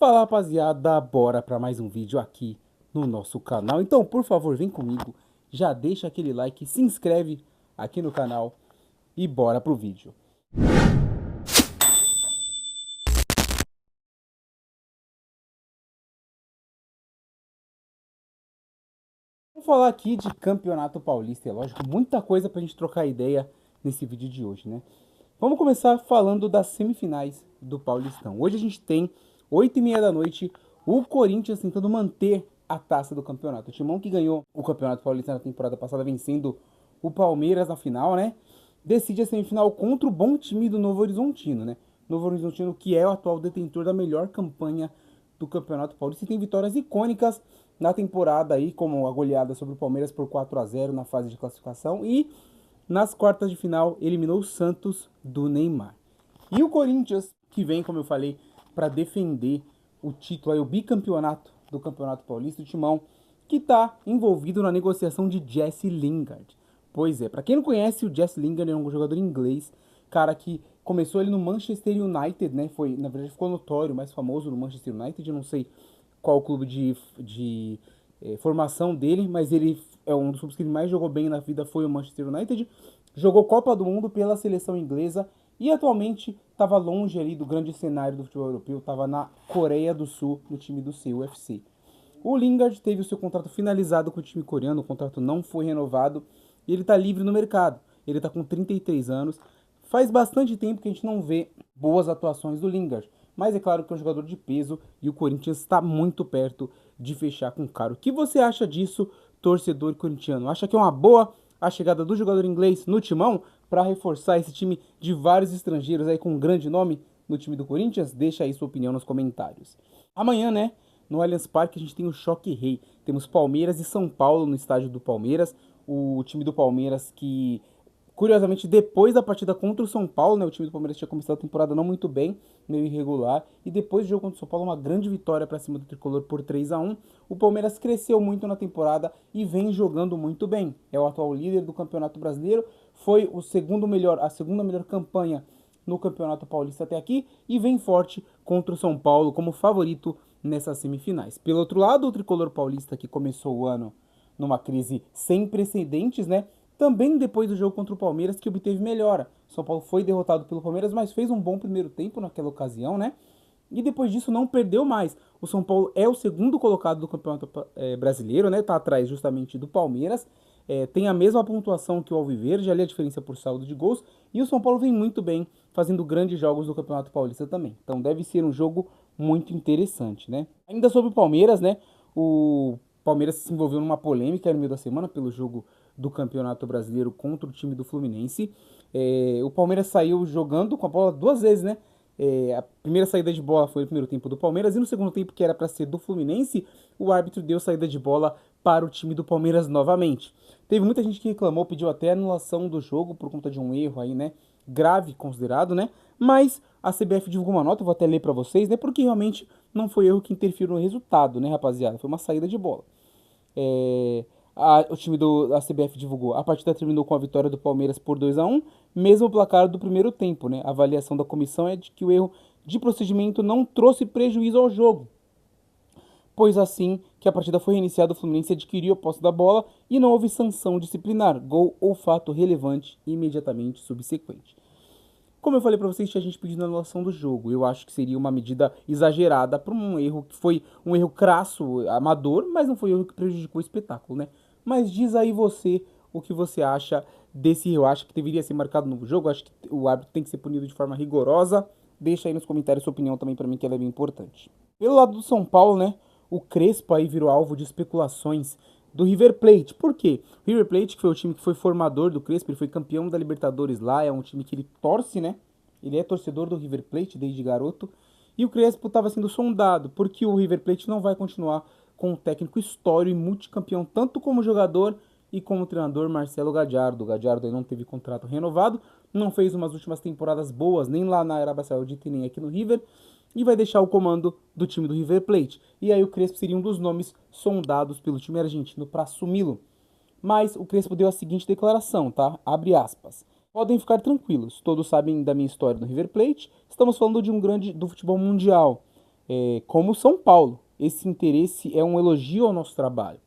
Fala rapaziada, bora para mais um vídeo aqui no nosso canal. Então, por favor, vem comigo, já deixa aquele like, se inscreve aqui no canal e bora pro vídeo. Vamos falar aqui de Campeonato Paulista, é lógico, muita coisa pra gente trocar ideia nesse vídeo de hoje, né? Vamos começar falando das semifinais do Paulistão. Hoje a gente tem 8h30 da noite, o Corinthians tentando manter a taça do campeonato. O Timão que ganhou o Campeonato Paulista na temporada passada, vencendo o Palmeiras na final, né? Decide a semifinal contra o bom time do Novo Horizontino, né? Novo Horizontino que é o atual detentor da melhor campanha do Campeonato Paulista e tem vitórias icônicas na temporada aí, como a goleada sobre o Palmeiras por 4-0 na fase de classificação e nas quartas de final eliminou o Santos do Neymar. E o Corinthians, que vem, como eu falei, para defender o título, aí, o bicampeonato do Campeonato Paulista, o Timão, que está envolvido na negociação de Jesse Lingard. Pois é, para quem não conhece, o Jesse Lingard é um jogador inglês, cara que começou ele no Manchester United, né? Foi, na verdade, ficou notório, mais famoso no Manchester United, eu não sei qual clube de formação dele, mas ele é um dos clubes que ele mais jogou bem na vida, foi o Manchester United. Jogou Copa do Mundo pela seleção inglesa e atualmente estava longe ali do grande cenário do futebol europeu, estava na Coreia do Sul, no time do CUFC. O Lingard teve o seu contrato finalizado com o time coreano, o contrato não foi renovado e ele está livre no mercado. Ele está com 33 anos. Faz bastante tempo que a gente não vê boas atuações do Lingard, mas é claro que é um jogador de peso e o Corinthians está muito perto de fechar com o cara. O que você acha disso, torcedor corintiano? Acha que é uma boa a chegada do jogador inglês no Timão para reforçar esse time de vários estrangeiros aí com um grande nome no time do Corinthians? Deixa aí sua opinião nos comentários. Amanhã, né, no Allianz Parque a gente tem o Choque Rei. Temos Palmeiras e São Paulo no estádio do Palmeiras. O time do Palmeiras que, curiosamente, depois da partida contra o São Paulo, né, o time do Palmeiras tinha começado a temporada não muito bem, meio irregular, e depois do jogo contra o São Paulo, uma grande vitória para cima do Tricolor por 3-1. O Palmeiras cresceu muito na temporada e vem jogando muito bem. É o atual líder do Campeonato Brasileiro, foi a segunda melhor campanha no Campeonato Paulista até aqui e vem forte contra o São Paulo como favorito nessas semifinais. Pelo outro lado, o Tricolor Paulista que começou o ano numa crise sem precedentes, né? Também depois do jogo contra o Palmeiras que obteve melhora. O São Paulo foi derrotado pelo Palmeiras, mas fez um bom primeiro tempo naquela ocasião, né? E depois disso não perdeu mais. O São Paulo é o segundo colocado do Campeonato Brasileiro, né? Tá atrás justamente do Palmeiras. Tem a mesma pontuação que o Alviverde, ali a diferença por saldo de gols. E o São Paulo vem muito bem, fazendo grandes jogos no Campeonato Paulista também. Então deve ser um jogo muito interessante, né? Ainda sobre o Palmeiras, né? O Palmeiras se envolveu numa polêmica no meio da semana pelo jogo do Campeonato Brasileiro contra o time do Fluminense. O Palmeiras saiu jogando com a bola duas vezes, né? A primeira saída de bola foi no primeiro tempo do Palmeiras e no segundo tempo, que era para ser do Fluminense, o árbitro deu saída de bola para o time do Palmeiras novamente. Teve muita gente que reclamou, pediu até anulação do jogo por conta de um erro aí, né? Grave considerado, né? Mas a CBF divulgou uma nota, eu vou até ler para vocês, né? Porque realmente não foi erro que interferiu no resultado, né, rapaziada? Foi uma saída de bola. O time da CBF divulgou. A partida terminou com a vitória do Palmeiras por 2-1, mesmo o placar do primeiro tempo, né? A avaliação da comissão é de que o erro de procedimento não trouxe prejuízo ao jogo, pois assim que a partida foi reiniciada, o Fluminense adquiriu a posse da bola e não houve sanção disciplinar, gol ou fato relevante imediatamente subsequente. Como eu falei para vocês, tinha gente pedindo anulação do jogo. Eu acho que seria uma medida exagerada para um erro que foi um erro crasso, amador, mas não foi um erro que prejudicou o espetáculo, né? Mas diz aí você o que você acha desse erro. Eu acho que deveria ser marcado no jogo. Eu acho que o árbitro tem que ser punido de forma rigorosa. Deixa aí nos comentários sua opinião também para mim, que ela é bem importante. Pelo lado do São Paulo, né? O Crespo aí virou alvo de especulações do River Plate. Por quê? O River Plate, que foi o time que foi formador do Crespo, ele foi campeão da Libertadores lá, é um time que ele torce, né? Ele é torcedor do River Plate desde garoto. E o Crespo estava sendo sondado, porque o River Plate não vai continuar com um técnico histórico e multicampeão, tanto como jogador e como treinador, Marcelo Gallardo. O Gallardo não teve contrato renovado, não fez umas últimas temporadas boas, nem lá na Arábia Saudita e nem aqui no River, e vai deixar o comando do time do River Plate. E aí o Crespo seria um dos nomes sondados pelo time argentino para assumi-lo. Mas o Crespo deu a seguinte declaração, tá? Abre aspas. Podem ficar tranquilos, todos sabem da minha história no River Plate, estamos falando de um grande do futebol mundial. como o São Paulo. Esse interesse é um elogio ao nosso trabalho.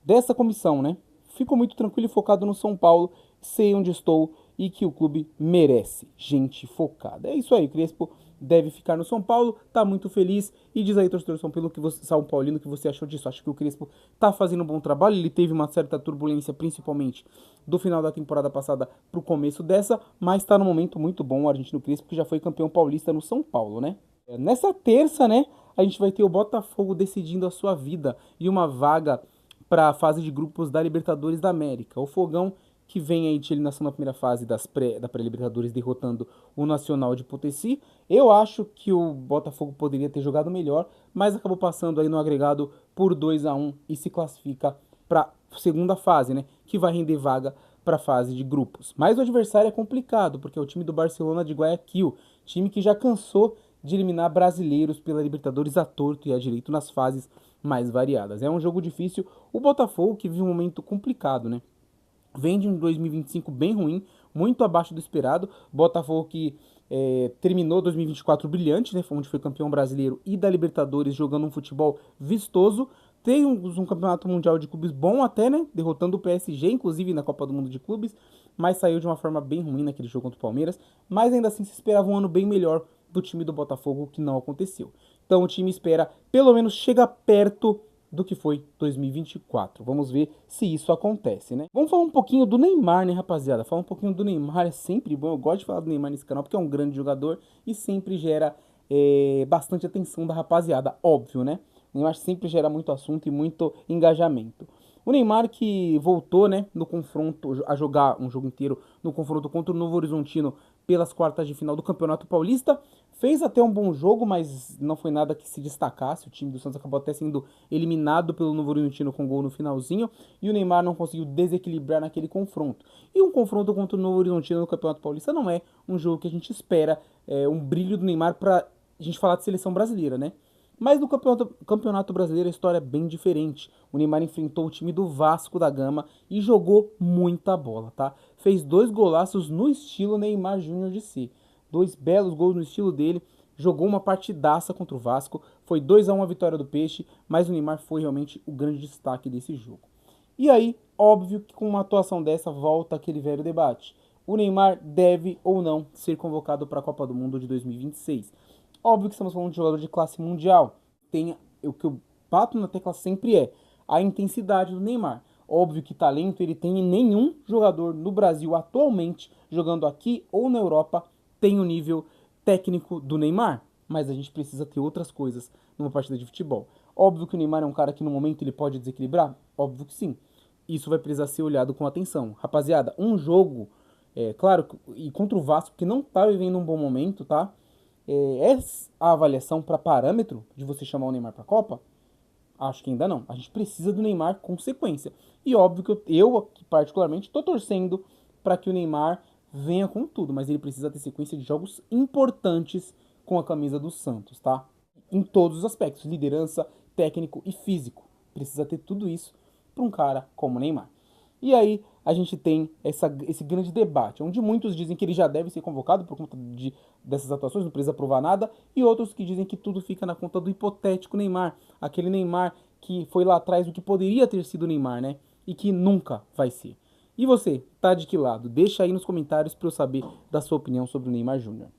Dessa comissão, né? Fico muito tranquilo e focado no São Paulo, sei onde estou e que o clube merece gente focada. É isso aí, Crespo deve ficar no São Paulo, tá muito feliz. E diz aí, torcedor São Paulino, o que você achou disso? Acho que o Crespo tá fazendo um bom trabalho, ele teve uma certa turbulência, principalmente do final da temporada passada pro começo dessa, mas tá num momento muito bom o Argentino Crespo, que já foi campeão paulista no São Paulo, né? Nessa terça, né, a gente vai ter o Botafogo decidindo a sua vida e uma vaga para a fase de grupos da Libertadores da América. O Fogão, que vem aí de eliminação na primeira fase da pré-Libertadores, derrotando o Nacional de Potosí. Eu acho que o Botafogo poderia ter jogado melhor, mas acabou passando aí no agregado por 2-1 e se classifica para a segunda fase, né, que vai render vaga para a fase de grupos. Mas o adversário é complicado, porque é o time do Barcelona de Guayaquil, time que já cansou de eliminar brasileiros pela Libertadores à torto e à direito nas fases mais variadas. É um jogo difícil. O Botafogo que vive um momento complicado, né? Vem de um 2025 bem ruim, muito abaixo do esperado. Botafogo que terminou 2024 brilhante, né? Onde foi campeão brasileiro e da Libertadores, jogando um futebol vistoso. Tem um campeonato mundial de clubes bom até, né? Derrotando o PSG, inclusive na Copa do Mundo de Clubes, mas saiu de uma forma bem ruim naquele jogo contra o Palmeiras. Mas ainda assim se esperava um ano bem melhor do time do Botafogo, que não aconteceu. Então o time espera pelo menos chegar perto do que foi 2024. Vamos ver se isso acontece, né? Vamos falar um pouquinho do Neymar, né, rapaziada? Falar um pouquinho do Neymar é sempre bom. Eu gosto de falar do Neymar nesse canal porque é um grande jogador e sempre gera bastante atenção da rapaziada, óbvio, né? O Neymar sempre gera muito assunto e muito engajamento. O Neymar que voltou, né, no confronto, a jogar um jogo inteiro no confronto contra o Novo Horizontino pelas quartas de final do Campeonato Paulista. Fez até um bom jogo, mas não foi nada que se destacasse. O time do Santos acabou até sendo eliminado pelo Novo Horizontino com gol no finalzinho. E o Neymar não conseguiu desequilibrar naquele confronto. E um confronto contra o Novo Horizontino no Campeonato Paulista não é um jogo que a gente espera um brilho do Neymar para a gente falar de seleção brasileira, né? Mas no Campeonato Brasileiro a história é bem diferente. O Neymar enfrentou o time do Vasco da Gama e jogou muita bola, tá? Fez 2 golaços no estilo Neymar Júnior de si. 2 belos gols no estilo dele. Jogou uma partidaça contra o Vasco. Foi 2-1 a vitória do Peixe, mas o Neymar foi realmente o grande destaque desse jogo. E aí, óbvio que com uma atuação dessa volta aquele velho debate. O Neymar deve ou não ser convocado para a Copa do Mundo de 2026. Óbvio que estamos falando de jogador de classe mundial. Tem o que eu bato na tecla sempre é a intensidade do Neymar. Óbvio que talento ele tem e nenhum jogador no Brasil atualmente, jogando aqui ou na Europa, tem o nível técnico do Neymar. Mas a gente precisa ter outras coisas numa partida de futebol. Óbvio que o Neymar é um cara que no momento ele pode desequilibrar? Óbvio que sim. Isso vai precisar ser olhado com atenção. Rapaziada, um jogo, claro, e contra o Vasco, que não tá vivendo um bom momento, tá? É a avaliação para parâmetro de você chamar o Neymar para a Copa? Acho que ainda não. A gente precisa do Neymar com sequência. E óbvio que eu particularmente, estou torcendo para que o Neymar venha com tudo, mas ele precisa ter sequência de jogos importantes com a camisa do Santos, tá? Em todos os aspectos, liderança, técnico e físico. Precisa ter tudo isso para um cara como o Neymar. E aí a gente tem esse grande debate, onde muitos dizem que ele já deve ser convocado por conta dessas atuações, não precisa provar nada, e outros que dizem que tudo fica na conta do hipotético Neymar, aquele Neymar que foi lá atrás do que poderia ter sido Neymar, né? E que nunca vai ser. E você, tá de que lado? Deixa aí nos comentários para eu saber da sua opinião sobre o Neymar Júnior.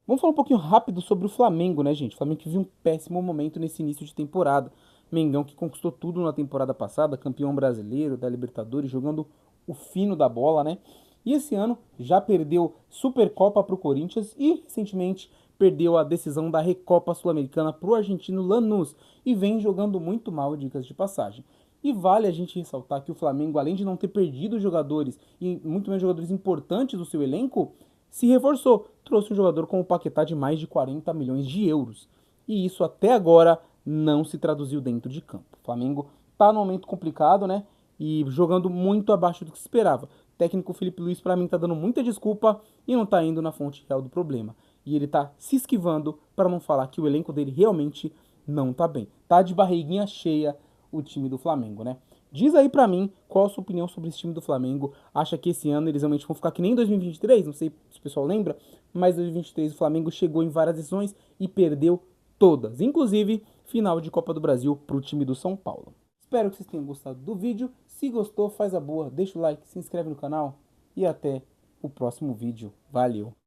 Vamos falar um pouquinho rápido sobre o Flamengo, né, gente? O Flamengo que viu um péssimo momento nesse início de temporada. Mengão que conquistou tudo na temporada passada, campeão brasileiro da Libertadores, jogando o fino da bola, né? E esse ano já perdeu Supercopa para o Corinthians e recentemente perdeu a decisão da Recopa Sul-Americana para o argentino Lanús e vem jogando muito mal, dicas de passagem. E vale a gente ressaltar que o Flamengo, além de não ter perdido jogadores e muito menos jogadores importantes do seu elenco, se reforçou. Trouxe um jogador como o Paquetá de mais de 40 milhões de euros. E isso até agora não se traduziu dentro de campo. O Flamengo tá num momento complicado, né? E jogando muito abaixo do que se esperava. O técnico Felipe Luiz, para mim, tá dando muita desculpa e não tá indo na fonte real do problema. E ele tá se esquivando para não falar que o elenco dele realmente não tá bem. Tá de barriguinha cheia o time do Flamengo, né? Diz aí pra mim qual a sua opinião sobre esse time do Flamengo. Acha que esse ano eles realmente vão ficar que nem em 2023? Não sei se o pessoal lembra, mas em 2023 o Flamengo chegou em várias decisões e perdeu todas, inclusive final de Copa do Brasil para o time do São Paulo. Espero que vocês tenham gostado do vídeo. Se gostou, faz a boa, deixa o like, se inscreve no canal e até o próximo vídeo. Valeu!